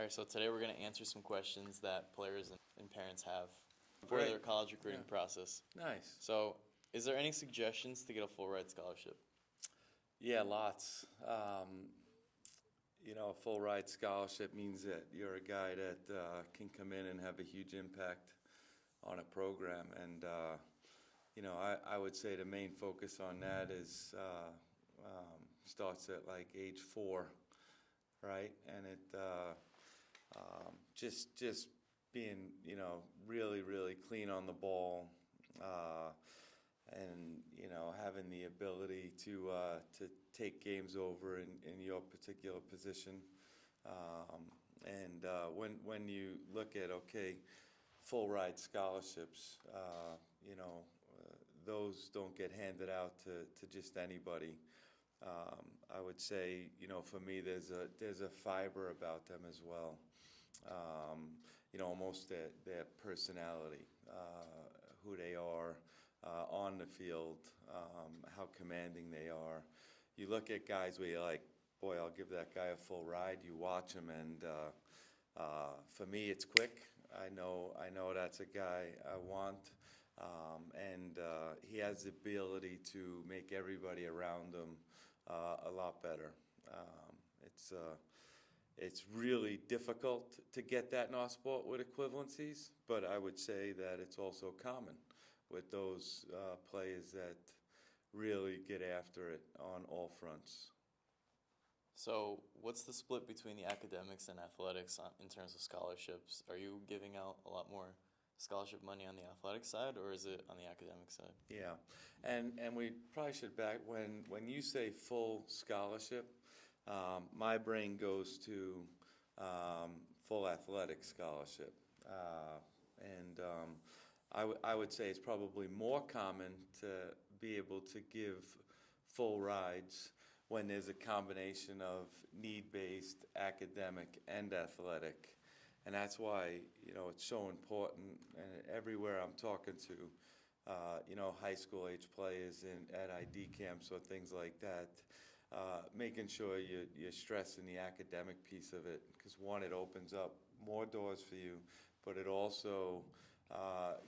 right, so today we're going to answer some questions that players and parents have for Great. their college recruiting Yeah. process. Nice. So, is there any suggestions to get a full ride scholarship? Yeah, lots. A full ride scholarship means that you're a guy that can come in and have a huge impact on a program. And, I would say the main focus on that is starts at like age 4, right? And just being, really, really clean on the ball. And having the ability to take games over in your particular position. When you look at full ride scholarships, those don't get handed out to just anybody. I would say, for me, there's a fiber about them as well. Almost their personality, who they are. On the field, how commanding they are. You look at guys where you're like, boy, I'll give that guy a full ride. You watch him, and for me, it's quick. I know that's a guy I want, and he has the ability to make everybody around him a lot better. It's really difficult to get that in our sport with equivalencies, but I would say that it's also common with those players that really get after it on all fronts. So, what's the split between the academics and athletics in terms of scholarships? Are you giving out a lot more scholarship money on the athletic side, or is it on the academic side? Yeah, and we probably should back when you say full scholarship, my brain goes to full athletic scholarship, and I would say it's probably more common to be able to give full rides when there's a combination of need-based, academic, and athletic. And that's why, it's so important. And everywhere I'm talking to, high school age players at ID camps or things like that, making sure you're stressing the academic piece of it. Because one, it opens up more doors for you, but it also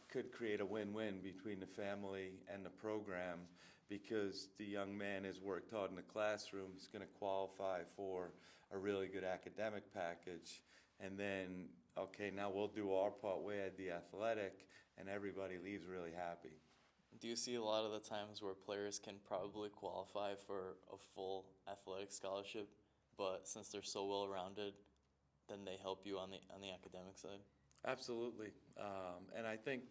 could create a win-win between the family and the program, because the young man has worked hard in the classroom. He's going to qualify for a really good academic package. And then, now we'll do our part. We add the athletic, and everybody leaves really happy. Do you see a lot of the times where players can probably qualify for a full athletic scholarship, but since they're so well-rounded, then they help you on the academic side? Absolutely. And I think,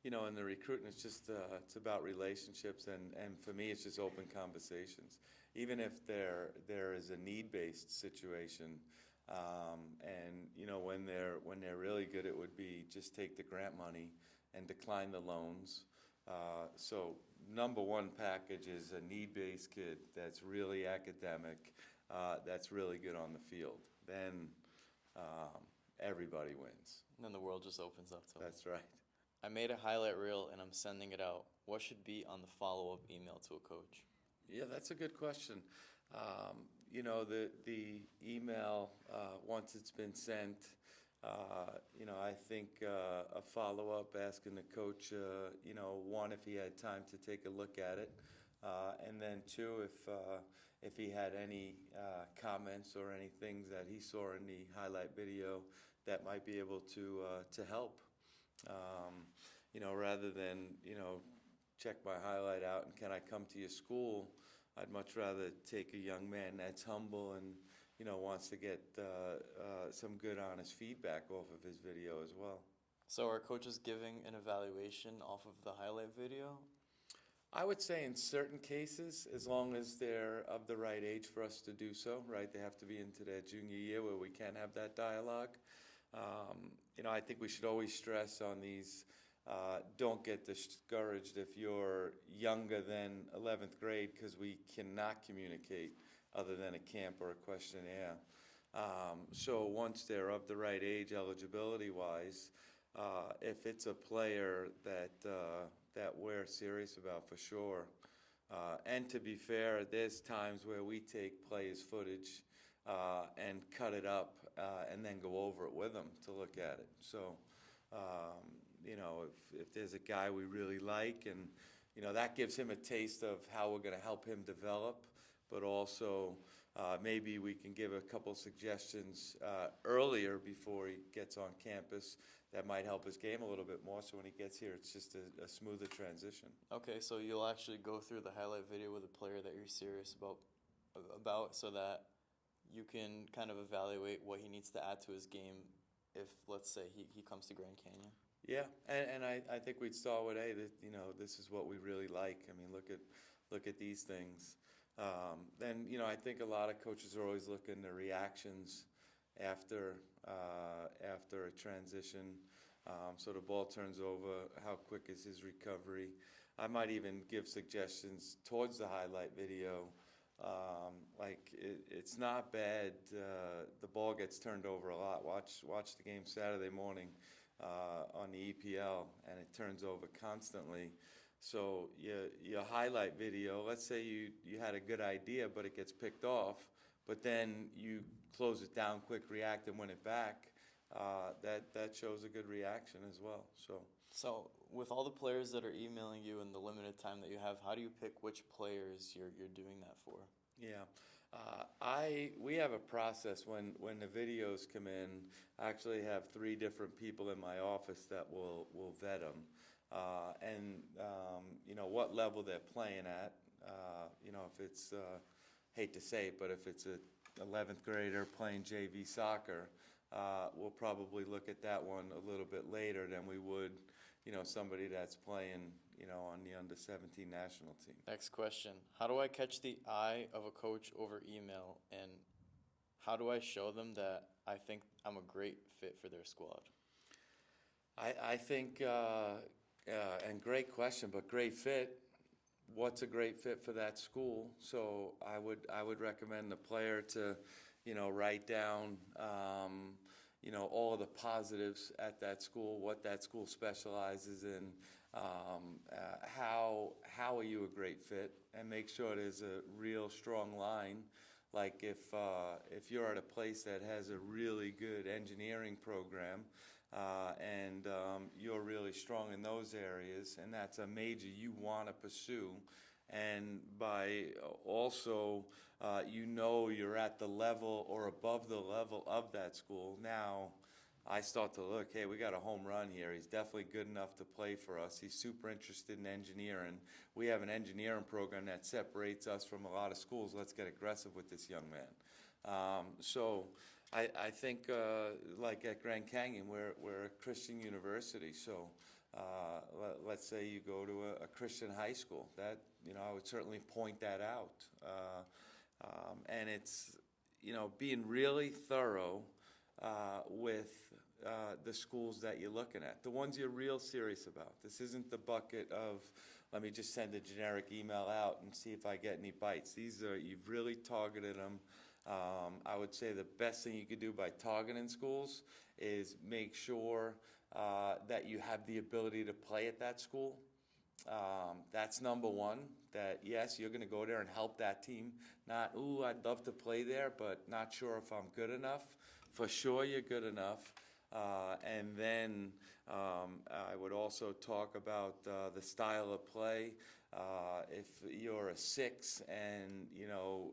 in the recruiting, it's just it's about relationships, and for me, it's just open conversations. Even if there is a need-based situation, and when they're really good, it would be just take the grant money and decline the loans. So number one package is a need-based kid that's really academic, that's really good on the field. Then everybody wins. And then the world just opens up to them. That's right. I made a highlight reel and I'm sending it out. What should be on the follow-up email to a coach? Yeah, that's a good question. The email, once it's been sent, I think a follow-up asking the coach, one, if he had time to take a look at it, and then two, if he had any comments or any things that he saw in the highlight video that might be able to help. Rather than, check my highlight out and can I come to your school, I'd much rather take a young man that's humble and, wants to get some good, honest feedback off of his video as well. So are coaches giving an evaluation off of the highlight video? I would say in certain cases, as long as they're of the right age for us to do so, right? They have to be into their junior year where we can have that dialogue. I think we should always stress on these, don't get discouraged if you're younger than 11th grade, because we cannot communicate other than a camp or a questionnaire. So once they're of the right age, eligibility-wise, if it's a player that we're serious about for sure, and to be fair, there's times where we take players' footage and cut it up and then go over it with them to look at it. So, you know, if there's a guy we really like, and, you know, that gives him a taste of how we're going to help him develop, but also maybe we can give a couple suggestions earlier before he gets on campus that might help his game a little bit more, so when he gets here, it's just a smoother transition. Okay, so you'll actually go through the highlight video with a player that you're serious about so that you can kind of evaluate what he needs to add to his game if, let's say, he comes to Grand Canyon. Yeah, and I think we'd start with, hey, you know, this is what we really like. I mean, look at these things. Then, you know, I think a lot of coaches are always looking at reactions after a transition. So the ball turns over, how quick is his recovery? I might even give suggestions towards the highlight video. Like it's not bad. The ball gets turned over a lot. Watch the game Saturday morning on the EPL, and it turns over constantly. So your highlight video, let's say you had a good idea, but it gets picked off, but then you close it down quick, react, and win it back. That shows a good reaction as well. So with all the players that are emailing you and the limited time that you have, how do you pick which players you're doing that for? Yeah, we have a process when the videos come in. I actually have 3 different people in my office that will vet them, and you know what level they're playing at. You know, if it's hate to say it, but if it's a 11th grader playing JV soccer, we'll probably look at that one a little bit later than we would, you know, somebody that's playing, you know, on the under-17 national team. Next question. How do I catch the eye of a coach over email, and how do I show them that I think I'm a great fit for their squad? I think, and great question, but great fit. What's a great fit for that school? So I would recommend the player to, you know, write down, you know, all of the positives at that school, what that school specializes in, how are you a great fit, and make sure there's a real strong line. Like if you're at a place that has a really good engineering program, and you're really strong in those areas, and that's a major you want to pursue, and by also you know you're at the level or above the level of that school. Now I start to look, hey, we got a home run here. He's definitely good enough to play for us. He's super interested in engineering. We have an engineering program that separates us from a lot of schools. Let's get aggressive with this young man. So I think like at Grand Canyon, we're a Christian university. So let's say you go to a Christian high school. That, you know, I would certainly point that out. And it's, you know, being really thorough with the schools that you're looking at, the ones you're real serious about. This isn't the bucket of, let me just send a generic email out and see if I get any bites. These are, you've really targeted them. I would say the best thing you could do by targeting schools is make sure that you have the ability to play at that school. That's number one, that yes, you're going to go there and help that team. Not, ooh, I'd love to play there, but not sure if I'm good enough. For sure you're good enough. And then I would also talk about the style of play. If you're a 6 and, you know,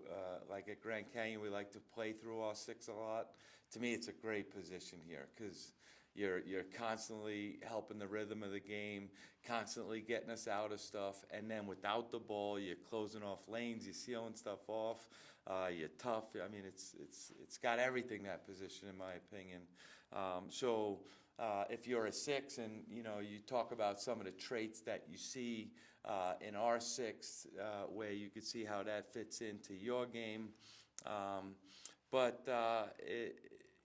like at Grand Canyon, we like to play through our 6 a lot. To me, it's a great position here because you're constantly helping the rhythm of the game, constantly getting us out of stuff, and then without the ball, you're closing off lanes, you're sealing stuff off, you're tough. I mean, it's got everything, that position, in my opinion. So if you're a 6 and, you know, you talk about some of the traits that you see in our 6, where you could see how that fits into your game. But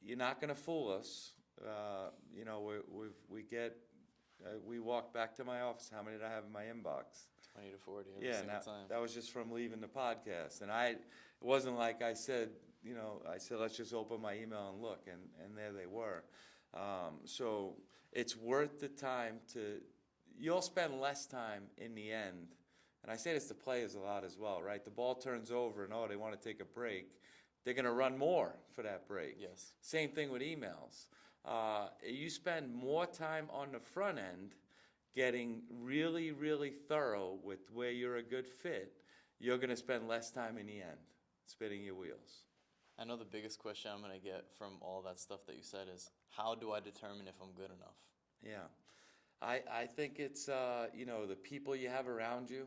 you're not going to fool us. You know, we walk back to my office. How many did I have in my inbox? 20 to 40 every Yeah, single time. that was just from leaving the podcast. And it wasn't like I said, you know, I said, let's just open my email and look, and there they were. So it's worth the time you'll spend less time in the end. And I say this to players a lot as well, right? The ball turns over and, they want to take a break. they're going to run more for that break. Yes. Same thing with emails. You spend more time on the front end getting really, really thorough with where you're a good fit. You're going to spend less time in the end spinning your wheels. I know the biggest question I'm going to get from all that stuff that you said is, how do I determine if I'm good enough? Yeah. I think it's, the people you have around you,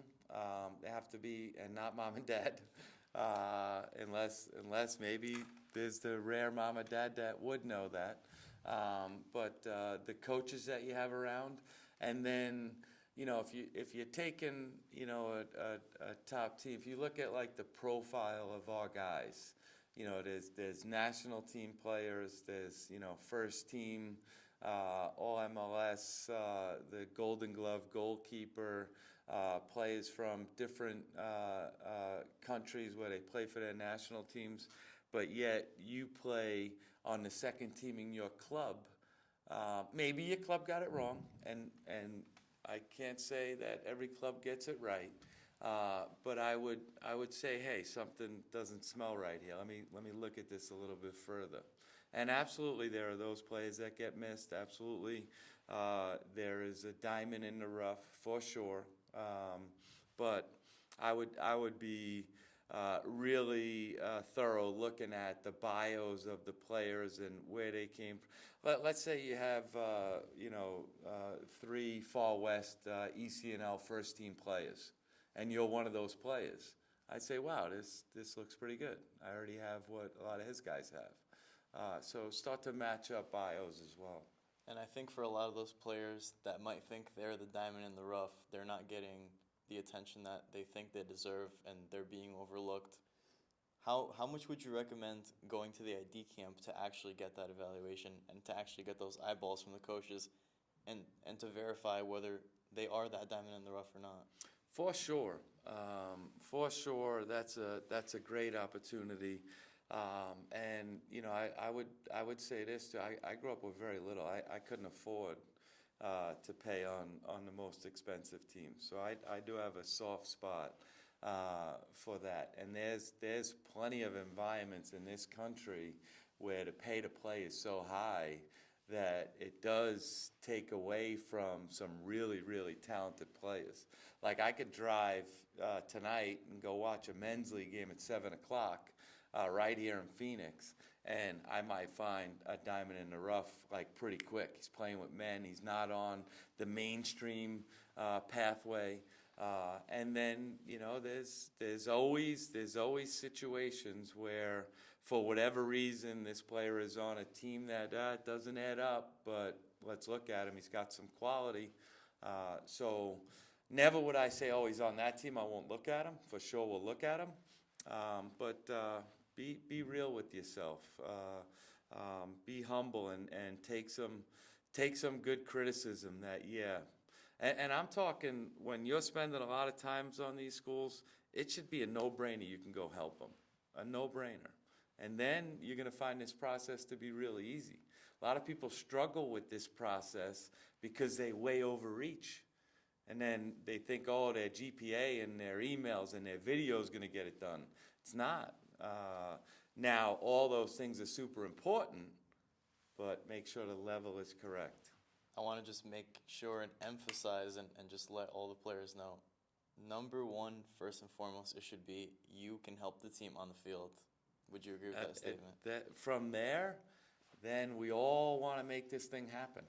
they have to be, and not mom and dad, unless maybe there's the rare mom or dad that would know that. But the coaches that you have around, and then, if you're taking, a top team, if you look at like the profile of our guys, there's national team players, there's, first team, all MLS, the Golden Glove goalkeeper, players from different countries where they play for their national teams, but yet you play on the second team in your club. Maybe your club got it wrong, and I can't say that every club gets it right. But I would say, hey, something doesn't smell right here. Let me look at this a little bit further. And absolutely, there are those players that get missed. Absolutely, there is a diamond in the rough for sure. But I would be really thorough looking at the bios of the players and where they came from. Let's say you have 3 Far West ECNL first team players, and you're one of those players. I'd say, wow, this looks pretty good. I already have what a lot of his guys have. So start to match up bios as well. And I think for a lot of those players that might think they're the diamond in the rough, they're not getting the attention that they think they deserve, and they're being overlooked. How much would you recommend going to the ID camp to actually get that evaluation and to actually get those eyeballs from the coaches and to verify whether they are that diamond in the rough or not? For sure. That's a great opportunity. And I would say this too. I grew up with very little. I couldn't afford to pay on the most expensive teams. So I do have a soft spot for that. And there's plenty of environments in this country where the pay to play is so high that it does take away from some really, really talented players. Like I could drive tonight and go watch a men's league game at 7 o'clock right here in Phoenix, and I might find a diamond in the rough like pretty quick. He's playing with men. He's not on the mainstream pathway. And then there's always situations where, for whatever reason, this player is on a team that doesn't add up. But let's look at him. He's got some quality. So never would I say, oh, he's on that team, I won't look at him. For sure, we'll look at him. But be real with yourself. Be humble and take some good criticism. That and I'm talking when you're spending a lot of times on these schools, it should be a no-brainer. You can go help them, a no-brainer, and then you're going to find this process to be really easy. A lot of people struggle with this process because they way overreach, and then they think, oh, their GPA and their emails and their video is going to get it done. It's not. Now, all those things are super important, but make sure the level is correct. I want to just make sure and emphasize and just let all the players know, number one, first and foremost, it should be you can help the team on the field. Would you agree with that statement? From there, then we all want to make this thing happen.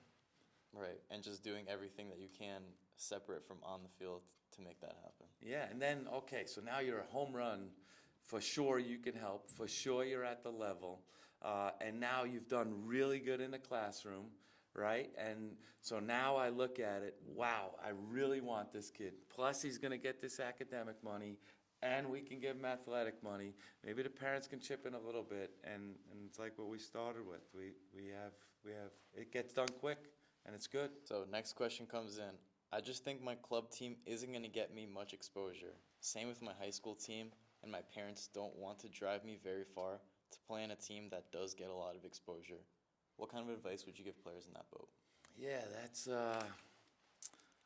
Right, and just doing everything that you can separate from on the field to make that happen. Yeah, and then, okay, so now you're a home run. For sure you can help. For sure you're at the level. And now you've done really good in the classroom, right? And so now I look at it, wow, I really want this kid. Plus he's going to get this academic money, and we can give him athletic money. Maybe the parents can chip in a little bit, and it's like what we started with. We have it gets done quick, and it's good. So next question comes in. I just think my club team isn't going to get me much exposure. Same with my high school team, and my parents don't want to drive me very far to play on a team that does get a lot of exposure. What kind of advice would you give players in that boat? Yeah, that's,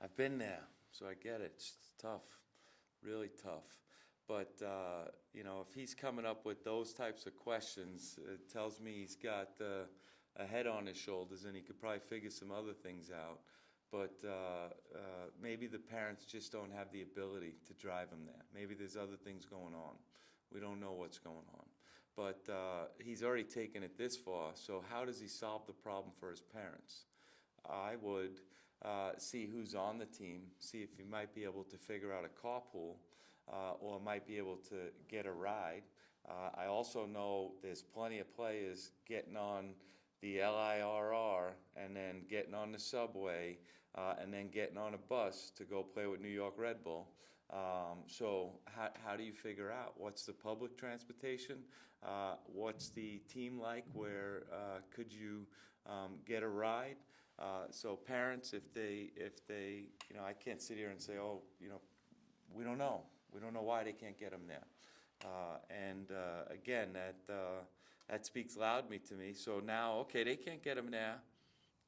I've been there, so I get it. It's tough, really tough. But, you know, if he's coming up with those types of questions, it tells me he's got a head on his shoulders, and he could probably figure some other things out. But maybe the parents just don't have the ability to drive him there. Maybe there's other things going on. We don't know what's going on. But he's already taken it this far, so how does he solve the problem for his parents? I would see who's on the team, see if he might be able to figure out a carpool, or might be able to get a ride. I also know there's plenty of players getting on the LIRR and then getting on the subway and then getting on a bus to go play with New York Red Bull. So how do you figure out what's the public transportation? What's the team like? Where could you get a ride? So parents, if they, you know, I can't sit here and say, oh, you know, we don't know. We don't know why they can't get them there. Again, that speaks loudly to me. So now, okay, they can't get them there.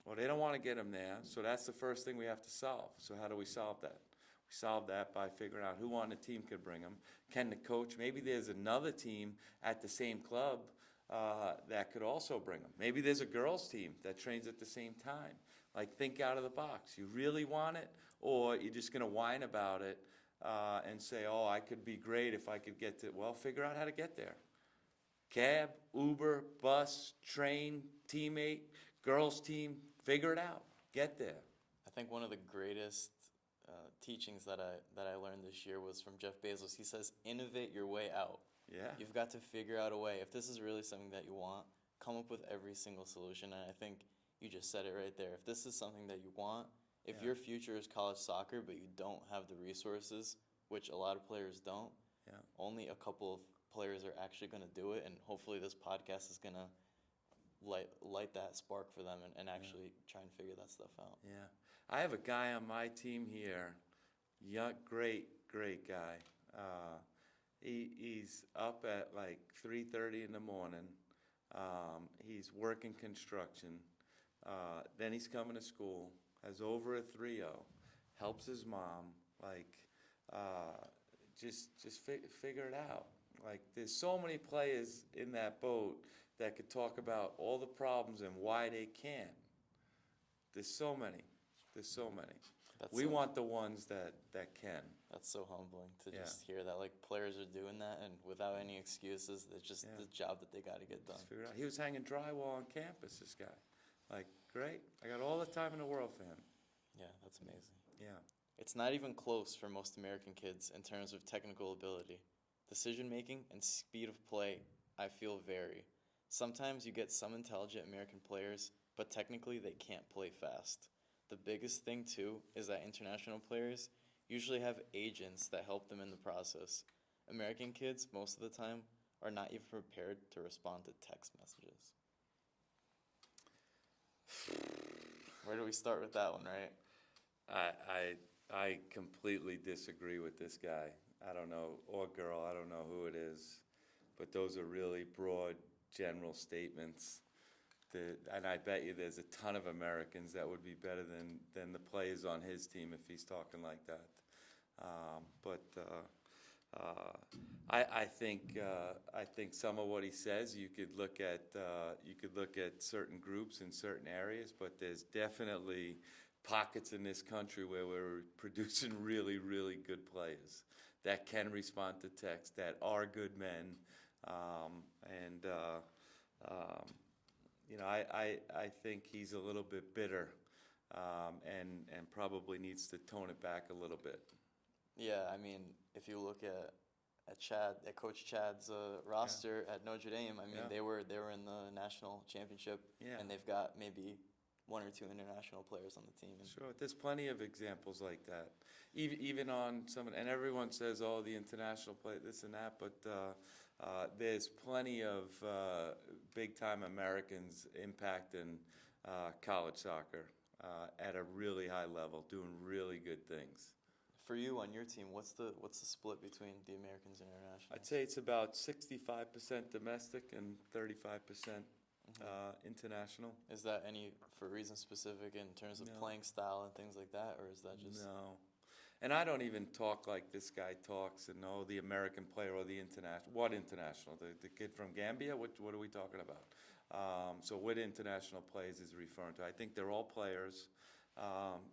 Well, they don't want to get them there. So that's the first thing we have to solve. So how do we solve that? We solve that by figuring out who on the team could bring them. Can the coach, maybe there's another team at the same club that could also bring them. Maybe there's a girls' team that trains at the same time. Like, think out of the box. You really want it, or you're just going to whine about it and say, oh, I could be great if I could get to, well, figure out how to get there. Cab, Uber, bus, train, teammate, girls' team, figure it out. Get there. I think one of the greatest teachings that I learned this year was from Jeff Bezos. He says, innovate your way out. Yeah. You've got to figure out a way. If this is really something that you want, come up with every single solution. And I think you just said it right there. If this is something that you want, if Yeah. your future is college soccer, but you don't have the resources, which a lot of players don't, Yeah. only a couple of players are actually going to do it. And hopefully this podcast is going to light that spark for them and actually try and figure that stuff out. Yeah. I have a guy on my team here, young, great guy. He's up at like 3:30 in the morning. He's working construction. Then he's coming to school, has over a 3.0, helps his mom, like, just figure it out. Like, there's so many players in that boat that could talk about all the problems and why they can't. There's so many. We want the ones that can. That's so humbling to Yeah. just hear that, like, players are doing that and without any excuses. It's just Yeah. the job that they got to get done. Just figure it out. He was hanging drywall on campus, this guy. Like, great. I got all the time in the world for him. Yeah, that's amazing. Yeah. It's not even close for most American kids in terms of technical ability. Decision making and speed of play, I feel vary. Sometimes you get some intelligent American players, but technically they can't play fast. The biggest thing, too, is that international players usually have agents that help them in the process. American kids, most of the time, are not even prepared to respond to text messages. Where do we start with that one, right? I completely disagree with this guy. I don't know, or girl, I don't know who it is, but those are really broad, general statements. And I bet you there's a ton of Americans that would be better than the players on his team if he's talking like that. I think some of what he says, you could look at certain groups in certain areas, but there's definitely pockets in this country where we're producing really, really good players that can respond to text, that are good men, you know, I think he's a little bit bitter, and probably needs to tone it back a little bit. Yeah, I mean, if you look at Coach Chad's roster at Notre Dame, I mean, Yeah. they were in the national championship, Yeah. and they've got maybe one or two international players on the team. And Sure, there's plenty of examples like that. Even on some, and everyone says, oh, the international play, this and that, but there's plenty of big-time Americans impacting college soccer at a really high level, doing really good things. for you on your team, what's the split between the Americans and internationals? I'd say it's about 65% domestic and 35% international. Is that any for reason specific in terms of No. playing style and things like that, or is that just No. And I don't even talk like this guy talks and know the American player or the international. What international? The kid from Gambia? What are we talking about? So what international players is he referring to? I think they're all players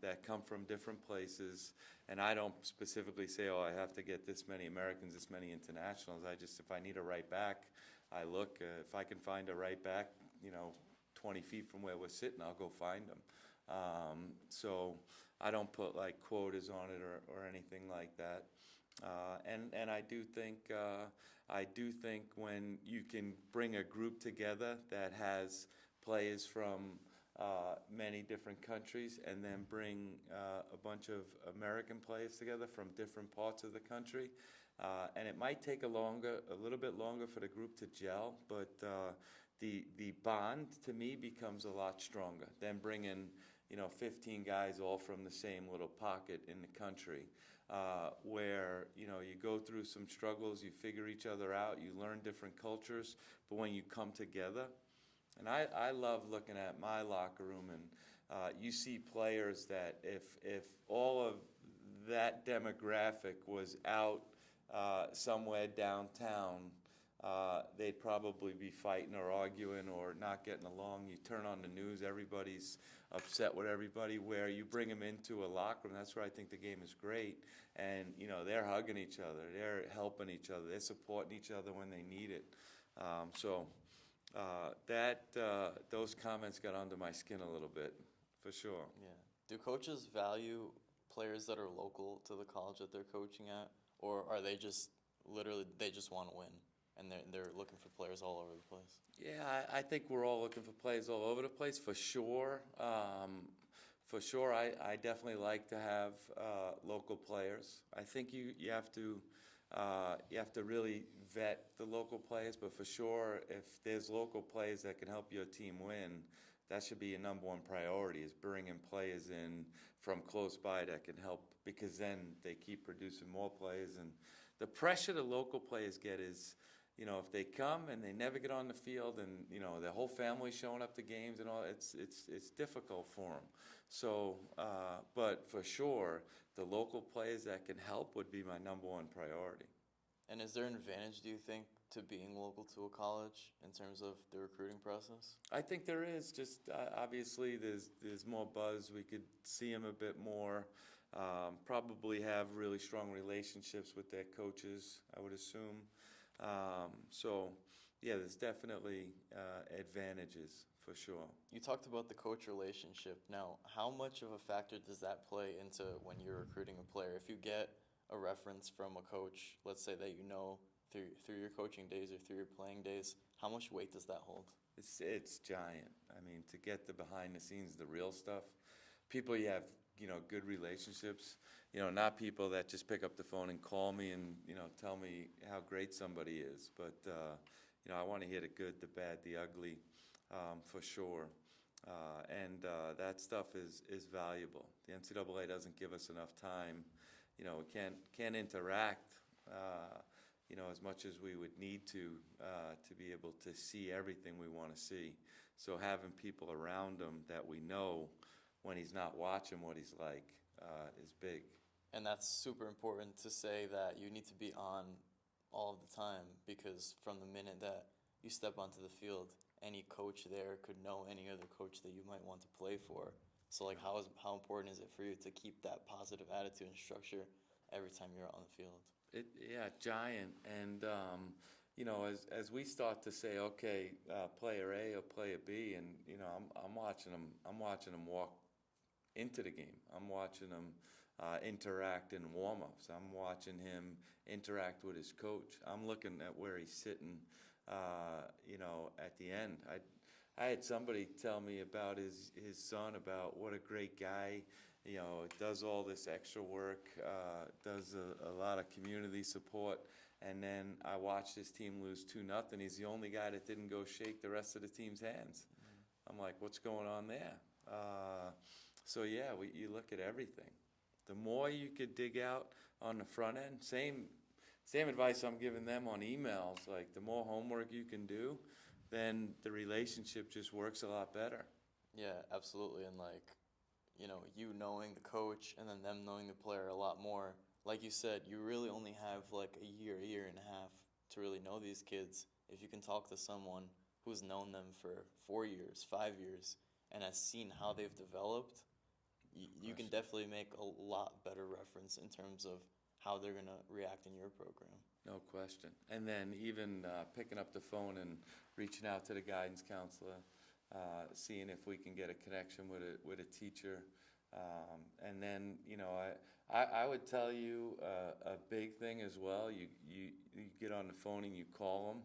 that come from different places. And I don't specifically say, oh, I have to get this many Americans, this many internationals. I just, if I need a right back, I look. If I can find a right back, 20 feet from where we're sitting, I'll go find them. So I don't put like quotas on it or anything like that. And I do think when you can bring a group together that has players from many different countries and then bring a bunch of American players together from different parts of the country, and it might take a little bit longer for the group to gel, but the bond to me becomes a lot stronger than bringing 15 guys all from the same little pocket in the country, where you go through some struggles, you figure each other out, you learn different cultures, but when you come together, and I love looking at my locker room, and you see players that if all of that demographic was out somewhere downtown, they'd probably be fighting or arguing or not getting along. You turn on the news, everybody's upset with everybody. Where you bring them into a locker room, that's where I think the game is great. And they're hugging each other, they're helping each other, they're supporting each other when they need it. Those comments got under my skin a little bit, for sure. Yeah. Do coaches value players that are local to the college that they're coaching at, or are they just literally they just want to win and they're looking for players all over the place? Yeah, I think we're all looking for players all over the place, for sure. For sure, I definitely like to have local players. I think you have to really vet the local players, but for sure, if there's local players that can help your team win, that should be your number one priority, is bringing players in from close by that can help, because then they keep producing more players. And the pressure the local players get is, if they come and they never get on the field and, their whole family's showing up to games and all, it's difficult for them. So, but for sure, the local players that can help would be my number one priority. And is there an advantage, do you think, to being local to a college in terms of the recruiting process? I think there is. Just obviously, there's more buzz. We could see them a bit more. Probably have really strong relationships with their coaches, I would assume. So, yeah, there's definitely advantages, for sure. You talked about the coach relationship. Now, how much of a factor does that play into when you're recruiting a player? If you get a reference from a coach, let's say that through your coaching days or through your playing days, how much weight does that hold? It's giant. I mean, to get the behind the scenes, the real stuff, people you have good relationships, not people that just pick up the phone and call me and tell me how great somebody is, but I want to hear the good, the bad, the ugly, for sure. And that stuff is valuable. The NCAA doesn't give us enough time. We can't interact as much as we would need to be able to see everything we want to see. So having people around him that we know when he's not watching what he's like is big. And that's super important to say, that you need to be on all of the time, because from the minute that you step onto the field, any coach there could know any other coach that you might want to play for. So like how important is it for you to keep that positive attitude and structure every time you're on the field? Giant. And as we start to say, okay, player A or player B, and I'm watching them walk into the game. I'm watching them interact in warm-ups. I'm watching him interact with his coach. I'm looking at where he's sitting, at the end. I had somebody tell me about his son, about what a great guy, does all this extra work, does a lot of community support, and then I watched his team lose 2-0. He's the only guy that didn't go shake the rest of the team's hands. I'm like, what's going on there? So yeah, you look at everything. The more you could dig out on the front end, same advice I'm giving them on emails, like the more homework you can do, then the relationship just works a lot better. Yeah, absolutely. And you know, you knowing the coach and then them knowing the player a lot more. Like you said, you really only have like a year and a half to really know these kids. If you can talk to someone who's known them for 4 years, 5 years, and has seen how they've developed, you can definitely make a lot better reference in terms of how they're going to react in your program. No question. And then even picking up the phone and reaching out to the guidance counselor, seeing if we can get a connection with a teacher. And then, you know, I would tell you a big thing as well. You get on the phone and you call him,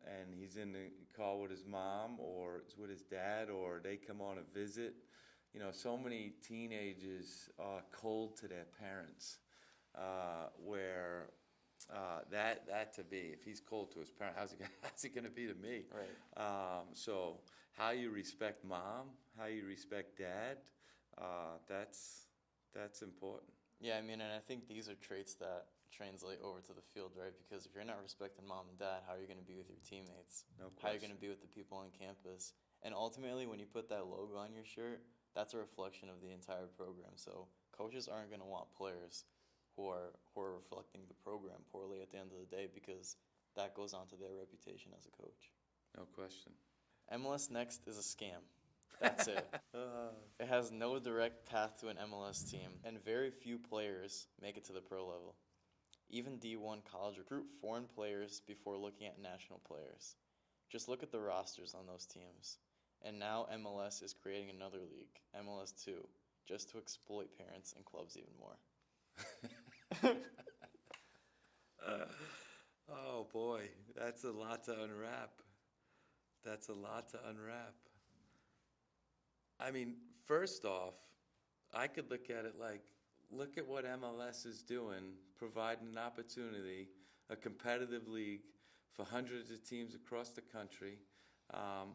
and he's in the call with his mom or with his dad, or they come on a visit. You know, so many teenagers are cold to their parents, where that to be, if he's cold to his parent, how's he gonna be to me? Right. So how you respect mom, how you respect dad, that's important. Yeah, I mean, and I think these are traits that translate over to the field, right? Because if you're not respecting mom and dad, how are you going to be with your teammates? No How are you question. going to be with the people on campus? And ultimately, when you put that logo on your shirt, that's a reflection of the entire program. So coaches aren't going to want players who are reflecting the program poorly at the end of the day, because that goes on to their reputation as a coach. No question. MLS Next is a scam. That's it. It has no direct path to an MLS team, and very few players make it to the pro level. Even D1 college recruit foreign players before looking at national players. Just look at the rosters on those teams. And now MLS is creating another league, MLS 2, just to exploit parents and clubs even more. Oh boy, that's a lot to unwrap. That's a lot to unwrap. I mean, first off, I could look at it like, look at what MLS is doing, providing an opportunity, a competitive league for hundreds of teams across the country,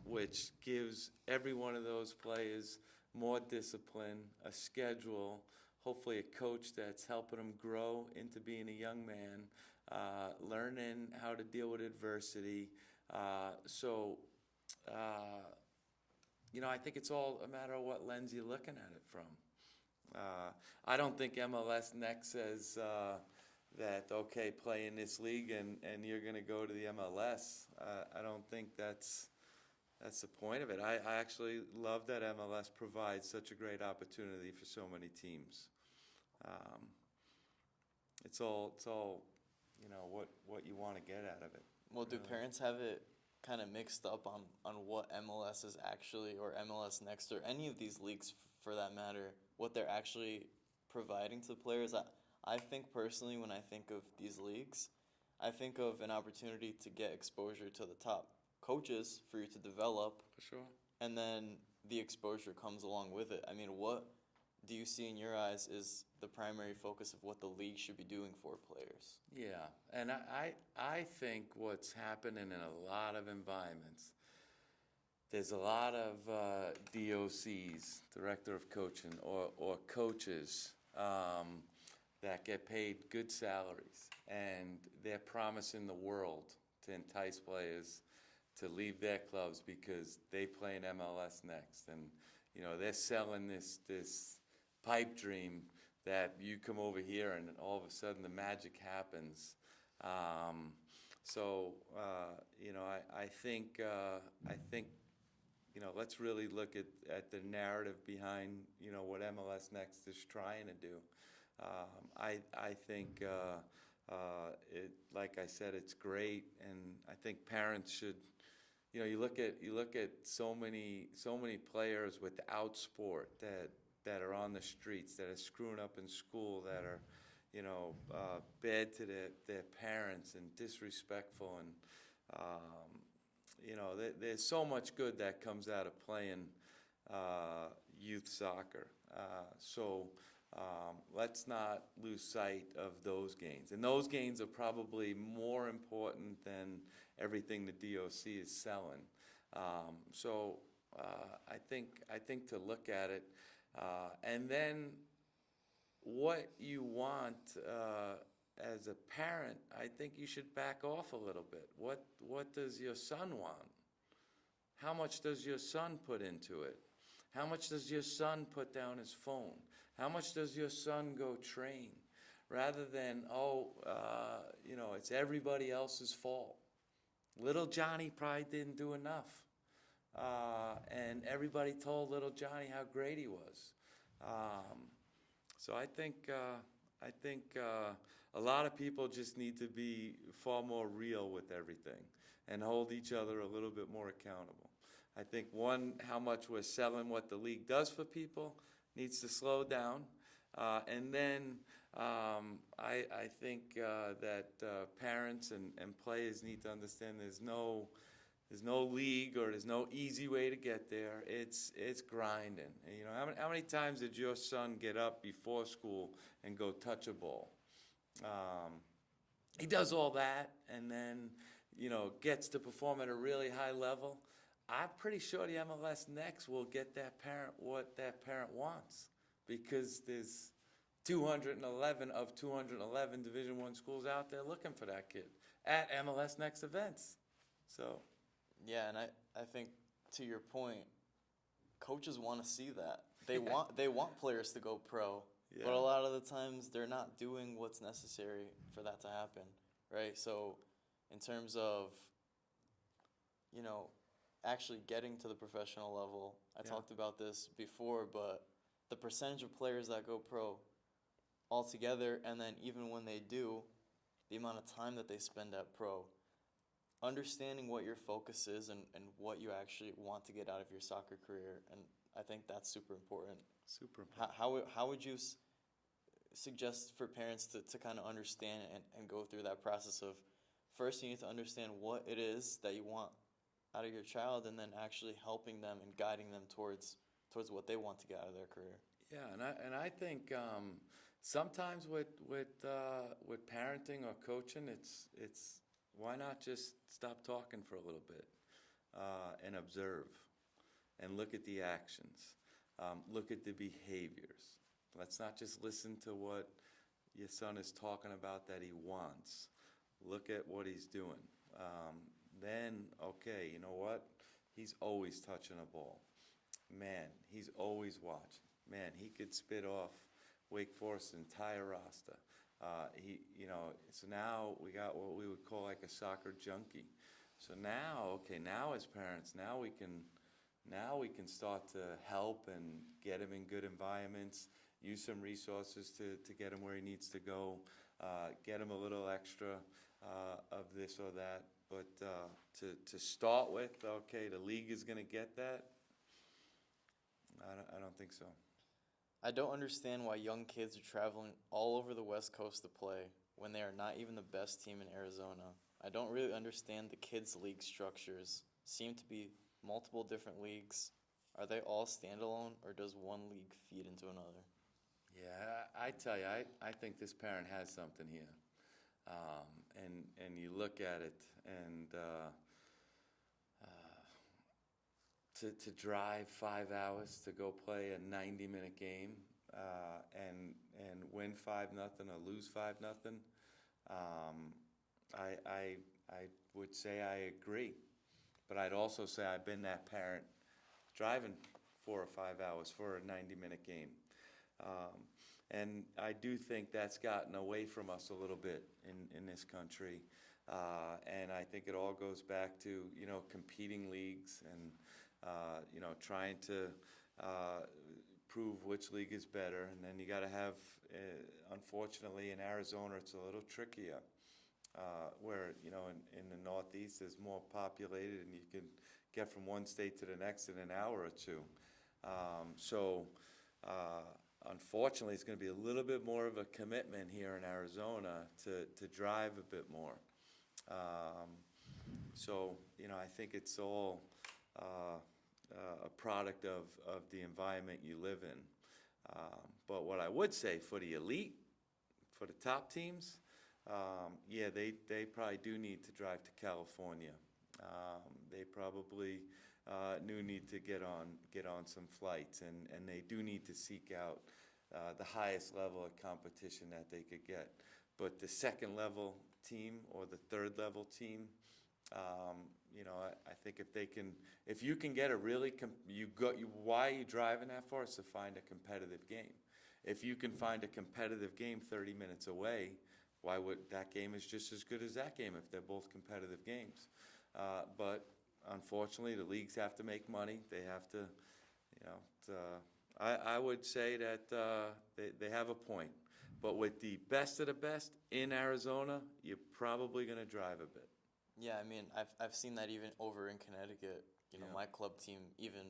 which gives every one of those players more discipline, a schedule, hopefully a coach that's helping them grow into being a young man, learning how to deal with adversity. You know, I think it's all a matter of what lens you're looking at it from. I don't think MLS Next says that, okay, play in this league and you're going to go to the MLS. I don't think that's the point of it. I actually love that MLS provides such a great opportunity for so many teams. It's all you know, what you want to get out of it. Well, do really. parents have it kind of mixed up on what MLS is actually, or MLS Next, or any of these leagues for that matter, what they're actually providing to the players? I think personally, when I think of these leagues, I think of an opportunity to get exposure to the top coaches for you to develop, For sure. and then the exposure comes along with it. I mean, what do you see in your eyes is the primary focus of what the league should be doing for players? Yeah, and I think what's happening in a lot of environments, there's a lot of DOCs, Director of Coaching, or coaches that get paid good salaries, and they're promising the world to entice players to leave their clubs because they play in MLS Next, and you know they're selling this pipe dream that you come over here and all of a sudden the magic happens. You know, I think you know, let's really look at the narrative behind, you know, what MLS Next is trying to do. I think like I said, it's great, and I think parents should. You know, you look at so many players without sport that are on the streets, that are screwing up in school, that are, you know, bad to their parents and disrespectful, and you know, there's so much good that comes out of playing youth soccer. Let's not lose sight of those gains, and those gains are probably more important than everything the DOC is selling. I think to look at it, and then what you want as a parent, I think you should back off a little bit. What does your son want? How much does your son put into it? How much does your son put down his phone? How much does your son go train? Rather than, it's everybody else's fault. Little Johnny probably didn't do enough. And everybody told little Johnny how great he was. So I think a lot of people just need to be far more real with everything and hold each other a little bit more accountable. I think how much we're selling what the league does for people needs to slow down. And then I think that parents and players need to understand there's no league or there's no easy way to get there. It's grinding. And, how many times did your son get up before school and go touch a ball? He does all that and then gets to perform at a really high level. I'm pretty sure the MLS Next will get that parent what that parent wants, because there's 211 of 211 Division I schools out there looking for that kid at MLS Next events. So. Yeah, and I think to your point, coaches want to see that. They want players to go pro, Yeah. but a lot of the times they're not doing what's necessary for that to happen, right? So in terms of, actually getting to the professional level, I talked about this before, but the percentage of players that go pro altogether, and then even when they do, the amount of time that they spend at pro, understanding what your focus is and what you actually want to get out of your soccer career, and I think that's super important. Super important. How would you suggest for parents to kind of understand and go through that process of, first you need to understand what it is that you want out of your child, and then actually helping them and guiding them towards what they want to get out of their career? Yeah, and I think sometimes with parenting or coaching, it's why not just stop talking for a little bit and observe and look at the actions, look at the behaviors. Let's not just listen to what your son is talking about that he wants. Look at what he's doing. Then, okay, you know what? He's always touching a ball. Man, he's always watching. Man, he could spit off Wake Forest's entire roster. So now we got what we would call like a soccer junkie. So now as parents, now we can start to help and get him in good environments, use some resources to get him where he needs to go, get him a little extra of this or that. But to start with, okay, the league is going to get that. I don't think so. I don't understand why young kids are traveling all over the West Coast to play when they are not even the best team in Arizona. I don't really understand the kids' league structures. Seem to be multiple different leagues. Are they all standalone, or does one league feed into another? Yeah, I tell you, I think this parent has something here. And you look at it, and to drive 5 hours to go play a 90-minute game and win 5-0 or lose 5-0, I would say I agree. But I'd also say I've been that parent driving 4 or 5 hours for a 90-minute game. And I do think that's gotten away from us a little bit in this country. And I think it all goes back to, competing leagues and, trying to prove which league is better. And then you got to have, unfortunately, in Arizona, it's a little trickier. Where, in the Northeast is more populated and you can get from one state to the next in an hour or two. Unfortunately, it's going to be a little bit more of a commitment here in Arizona to drive a bit more. I think it's all a product of the environment you live in. But what I would say for the elite, for the top teams, they probably do need to drive to California. They probably do need to get on some flights, and they do need to seek out the highest level of competition that they could get. But the second level team or the third level team, I think if you can get a really, why are you driving that for? Is to find a competitive game. If you can find a competitive game 30 minutes away, why would that game is just as good as that game if they're both competitive games? But unfortunately, the leagues have to make money. They have to, I would say that they have a point. But with the best of the best in Arizona, you're probably going to drive a bit. Yeah, I mean, I've seen that even over in Connecticut. Yeah. My club team, even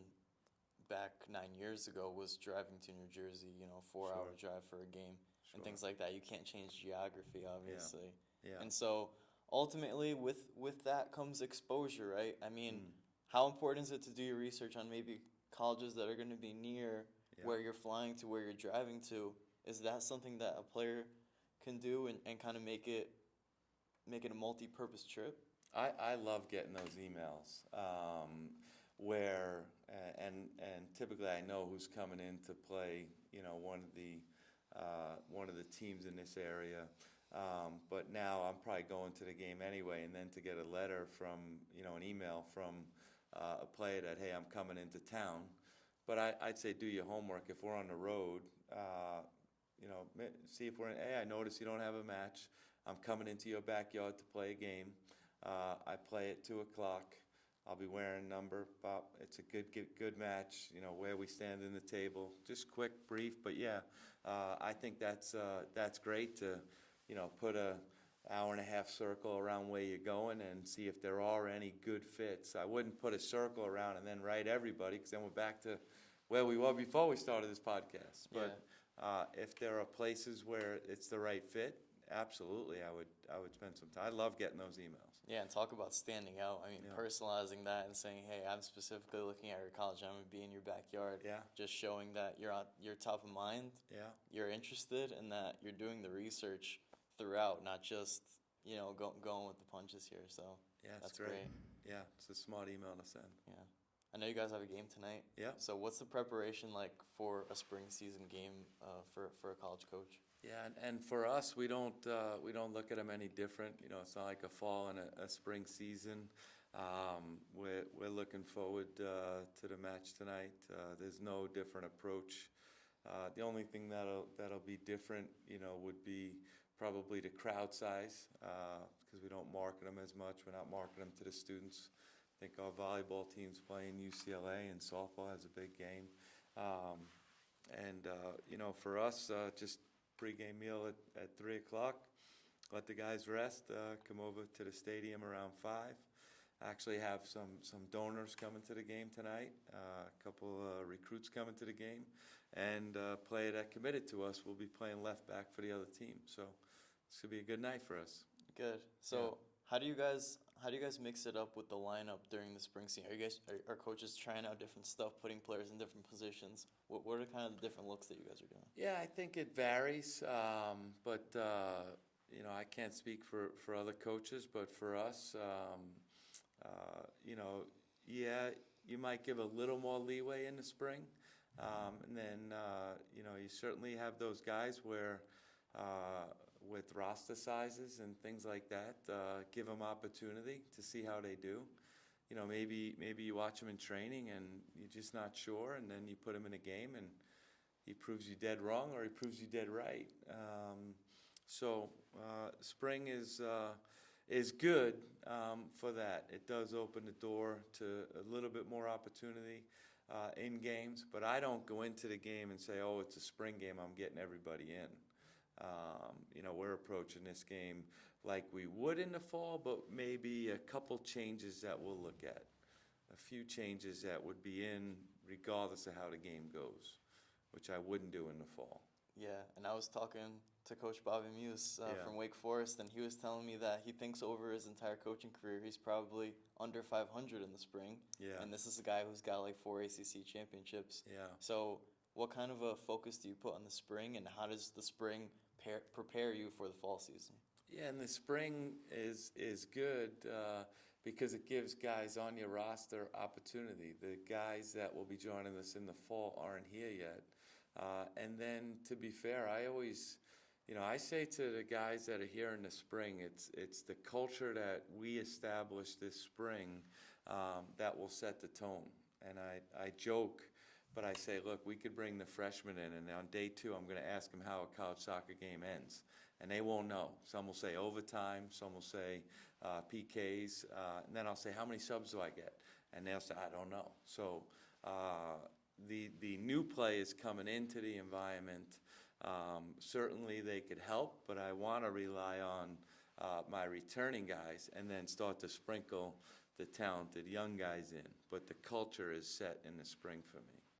back 9 years ago, was driving to New Jersey, 4-hour drive for a game and things like that. You can't change geography, obviously. Yeah. And so ultimately, with that comes exposure, right? I mean, how important is it to do your research on maybe colleges that are going to be near where you're flying to, where you're driving to? Is that something that a player can do and kind of make it a multi-purpose trip? I love getting those emails where and typically I know who's coming in to play one of the teams in this area, but now I'm probably going to the game anyway, and then to get a letter from an email from a player that, hey, I'm coming into town. But I'd say do your homework. If we're on the road, see if we're in, hey, I notice you don't have a match. I'm coming into your backyard to play a game. I play at 2 o'clock. I'll be wearing number. Bob, it's a good match. Where we stand in the table. Just quick, brief, but yeah, I think that's great to, put a hour and a half circle around where you're going and see if there are any good fits. I wouldn't put a circle around and then write everybody, because then we're back to where we were before we started this podcast. But if there are places where it's the right fit, absolutely, I would spend some time. I love getting those emails. Yeah, and talk about standing out. I mean, personalizing that and saying, hey, I'm specifically looking at your college. I'm going to be in your backyard. Yeah. Just showing that you're top of mind. Yeah. You're interested, and that you're doing the research throughout, not just, going with the punches here. So yeah, that's great. Yeah, it's a smart email to send. Yeah. I know you guys have a game tonight. Yeah. So what's the preparation like for a spring season game for a college coach? Yeah, and for us, we don't look at them any different. It's not like a fall and a spring season. We're looking forward to the match tonight. There's no different approach. The only thing that'll be different, would be probably the crowd size, because we don't market them as much. We're not marketing them to the students. I think our volleyball team's playing UCLA, and softball has a big game. For us, just pregame meal at 3 o'clock. Let the guys rest. Come over to the stadium around 5. I actually have some donors coming to the game tonight. A couple recruits coming to the game, and a player that committed to us will be playing left back for the other team. So this could be a good night for us. Good. So how do you guys mix it up with the lineup during the spring season? Are coaches trying out different stuff, putting players in different positions? What are kind of the different looks that you guys are doing? Yeah, I think it varies, but I can't speak for other coaches, but for us, you might give a little more leeway in the spring, and then you certainly have those guys where with roster sizes and things like that, give them opportunity to see how they do. Maybe you watch them in training and you're just not sure, and then you put him in a game and he proves you dead wrong or he proves you dead right. Spring is good for that. It does open the door to a little bit more opportunity in games, but I don't go into the game and say, oh, it's a spring game, I'm getting everybody in. We're approaching this game like we would in the fall, but maybe a couple changes that we'll look at. A few changes that would be in regardless of how the game goes, which I wouldn't do in the fall. Yeah, and I was talking to Coach Bobby Muse from Wake Forest, and he was telling me that he thinks over his entire coaching career, he's probably under 500 in the spring. Yeah. And this is a guy who's got like 4 ACC championships. Yeah. So what kind of a focus do you put on the spring, and how does the spring prepare you for the fall season? Yeah, and the spring is good because it gives guys on your roster opportunity. The guys that will be joining us in the fall aren't here yet. And then, to be fair, I always, You know, I say to the guys that are here in the spring, it's the culture that we establish this spring that will set the tone. And I joke, but I say, look, we could bring the freshmen in, and on day 2, I'm going to ask them how a college soccer game ends. And they won't know. Some will say overtime, some will say PKs, and then I'll say, how many subs do I get? And they'll say, I don't know. So the new players coming into the environment, certainly they could help, but I want to rely on my returning guys and then start to sprinkle the talented young guys in. But the culture is set in the spring for me.